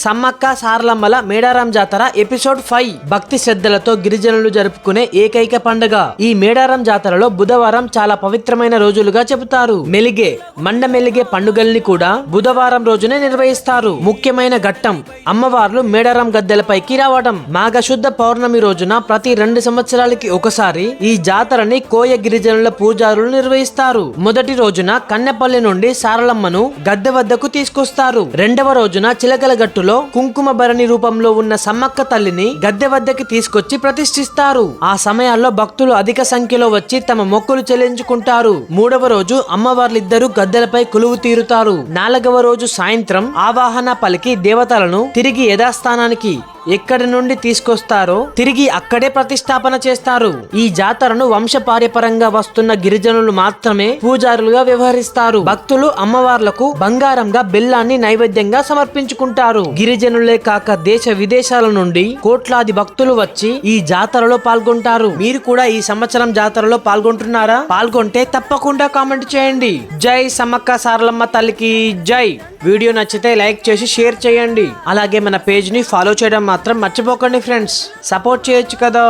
సమ్మక్క సారలమ్మల మేడారం జాతర ఎపిసోడ్ 5 భక్తి శ్రద్ధలతో గిరిజనులు జరుపుకునే ఏకైక పండుగ. ఈ మేడారం జాతరలో బుధవారం చాలా పవిత్రమైన రోజులుగా చెబుతారు. మెలిగే పండుగల్ని కూడా బుధవారం రోజునే నిర్వహిస్తారు. ముఖ్యమైన ఘట్టం అమ్మవార్లు మేడారం గద్దెలపైకి రావడం. మాఘశుద్ధ పౌర్ణమి రోజున ప్రతి 2 సంవత్సరాలకి ఒకసారి ఈ జాతరని కోయ గిరిజనుల పూజారులు నిర్వహిస్తారు. మొదటి రోజున కన్నెపల్లి నుండి సారలమ్మను గద్దె వద్దకు తీసుకొస్తారు. రెండవ రోజున చిలకల గట్టులో కుంకుమ భరణి రూపంలో ఉన్న సమ్మక్క తల్లిని గద్దె వద్దకి తీసుకొచ్చి ప్రతిష్ఠిస్తారు. ఆ సమయాల్లో భక్తులు అధిక సంఖ్యలో వచ్చి తమ మొక్కులు చెల్లించుకుంటారు. మూడవ రోజు అమ్మవార్లిద్దరూ గద్దెలపై కొలువు తీరుతారు. 4వ రోజు సాయంత్రం ఆవాహన పలికి దేవతలను తిరిగి యథాస్థానానికి ఎక్కడి నుండి తీసుకొస్తారో తిరిగి అక్కడే ప్రతిష్టాపన చేస్తారు. ఈ జాతరను వంశపార్యపరంగా వస్తున్న గిరిజనులు మాత్రమే పూజారులుగా వ్యవహరిస్తారు. భక్తులు అమ్మవార్లకు బంగారంగా బెల్లాన్ని నైవేద్యంగా సమర్పించుకుంటారు. గిరిజనులే కాక దేశ విదేశాల నుండి కోట్లాది భక్తులు వచ్చి ఈ జాతరలో పాల్గొంటారు. మీరు కూడా ఈ సంవత్సరం జాతరలో పాల్గొంటున్నారా? పాల్గొంటే తప్పకుండా కామెంట్ చేయండి. జై సమ్మక్క సారలమ్మ తల్లికి జై. వీడియో నచ్చితే లైక్ చేసి షేర్ చేయండి. అలాగే మన పేజ్ ని ఫాలో చేయడం మాత్రం మర్చిపోకండి ఫ్రెండ్స్. సపోర్ట్ చేయొచ్చు కదా.